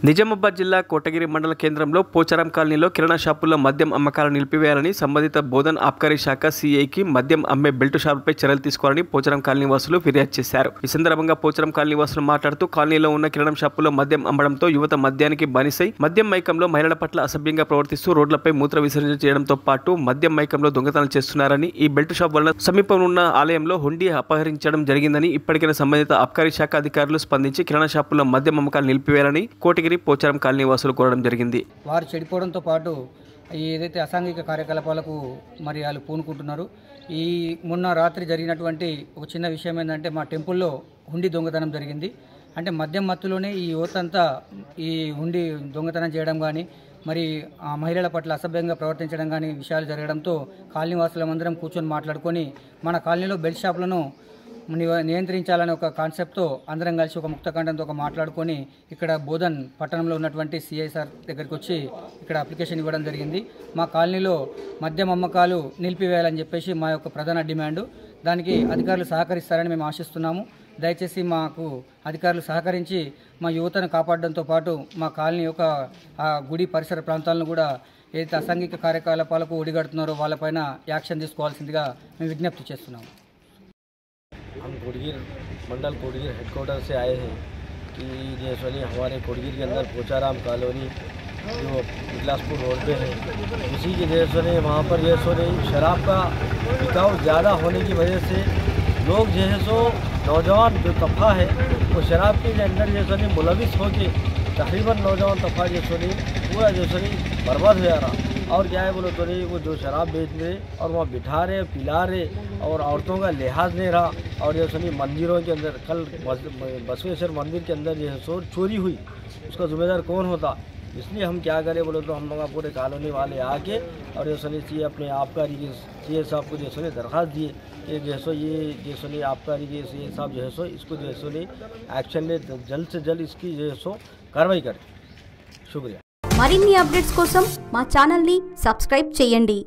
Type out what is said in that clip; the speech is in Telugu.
నిజామాబాద్ జిల్లా కోటగిరి మండల కేంద్రంలో పోచారం కాలనీలో కిరాణా షాపుల్లో మద్యం అమ్మకాలు నిలిపివేయాలని సంబంధిత బోధన్ ఆబ్కారీ శాఖ సీఐకి మద్యం అమ్మే బెల్ట్ షాపులపై చర్యలు తీసుకోవాలని పోచారం కాలనీ వాసులు ఫిర్యాదు చేశారు। ఈ సందర్భంగా పోచారం కాలనీ వాసులు మాట్లాడుతూ కాలనీలో ఉన్న కిరాణా షాపుల్లో మద్యం అమ్మడంతో యువత మద్యానికి బానిసై మద్యం మైకంలో మహిళల పట్ల అసభ్యంగా ప్రవర్తిస్తూ రోడ్లపై మూత్ర విసర్జన చేయడంతో పాటు మద్యం మైకంలో దొంగతనాలు చేస్తున్నారని, ఈ బెల్ట్ షాప్ వల్ల సమీపంలో ఉన్న ఆలయంలో హుండీ అపహరించడం జరిగిందని, ఇప్పటికైనా సంబంధిత ఆబ్కారీ శాఖ అధికారులు స్పందించి కిరాణా షాపుల్లో మద్యం అమ్మకాలు నిలిపివేయాలని కోటగిరి పోచారం కాలనీ వాసులు కోరడం జరిగింది। వారు చెడిపోవడంతో పాటు ఏదైతే అసాంఘిక కార్యకలాపాలకు మరి వాళ్ళు పూనుకుంటున్నారు। ఈ మొన్న రాత్రి జరిగినటువంటి ఒక చిన్న విషయం ఏంటంటే మా టెంపుల్లో హుండీ దొంగతనం జరిగింది। అంటే మద్యం మత్తులోనే ఈ యువత అంతా ఈ హుండీ దొంగతనం చేయడం కానీ మరి ఆ మహిళల పట్ల అసభ్యంగా ప్రవర్తించడం కానీ విషయాలు జరగడంతో కాలనీ వాసులందరం కూర్చొని మాట్లాడుకొని మన కాలనీలో బెల్ట్ షాపులను నియంత్రించాలనే ఒక కాన్సెప్ట్తో అందరం కలిసి ఒక ముక్తకంఠంతో ఒక మాట్లాడుకొని ఇక్కడ బోధన్ పట్టణంలో ఉన్నటువంటి సిఐ సార్ దగ్గరికి వచ్చి ఇక్కడ అప్లికేషన్ ఇవ్వడం జరిగింది। మా కాలనీలో మద్యం అమ్మకాలు నిలిపివేయాలని చెప్పేసి మా యొక్క ప్రధాన డిమాండ్, దానికి అధికారులు సహకరిస్తారని మేము ఆశిస్తున్నాము। దయచేసి మాకు అధికారులు సహకరించి మా యువతను కాపాడడంతో పాటు మా కాలనీ యొక్క గుడి పరిసర ప్రాంతాలను కూడా ఏదైతే అసాంఘిక కార్యకలాపాలకు ఒడిగడుతున్నారో వాళ్ళపైన యాక్షన్ తీసుకోవాల్సిందిగా మేము విజ్ఞప్తి చేస్తున్నాము। हम कोटगिर मंडल कोटगिर हेडक्वार्टर से आए हैं कि जैसे हमारे कोटगिर के अंदर पोचाराम कॉलोनी जो बिलासपुर रोड पे है, उसी के जैसे वहाँ पर जैसे शराब का बिकाव ज़्यादा होने की वजह से लोग जैसे नौजवान जो तबका है वो शराब के अंदर जैसे मुलविस होकर तकरीबन नौजवान तबका जैसे पूरा जैसे बर्बाद हो जा रहा। और क्या है बोलो तो नहीं, वो जो शराब बेच रहे और वहाँ बिठा रहे पिला रहे और औरतों का लिहाज नहीं रहा। और जैसे नहीं मंदिरों के अंदर कल बसवेश्वर मंदिर के अंदर जो है चोरी हुई, उसका जिम्मेदार कौन होता? इसलिए हम क्या करें बोले तो हम लोग पूरे कॉलोनी वाले आके और जैसे नहीं अपने आबकारी के सी साहब को जैसे दरख्वास्त दिए कि जैसे ये जैसे नहीं आबकारी के सी साहब जो है इसको जैसे नहीं एक्शन ले, जल्द से जल्द इसकी जो है कार्रवाई करें। शुक्रिया। మరిన్ని అప్డేట్స్ కోసం మా ఛానల్ ని సబ్స్క్రైబ్ చేయండి।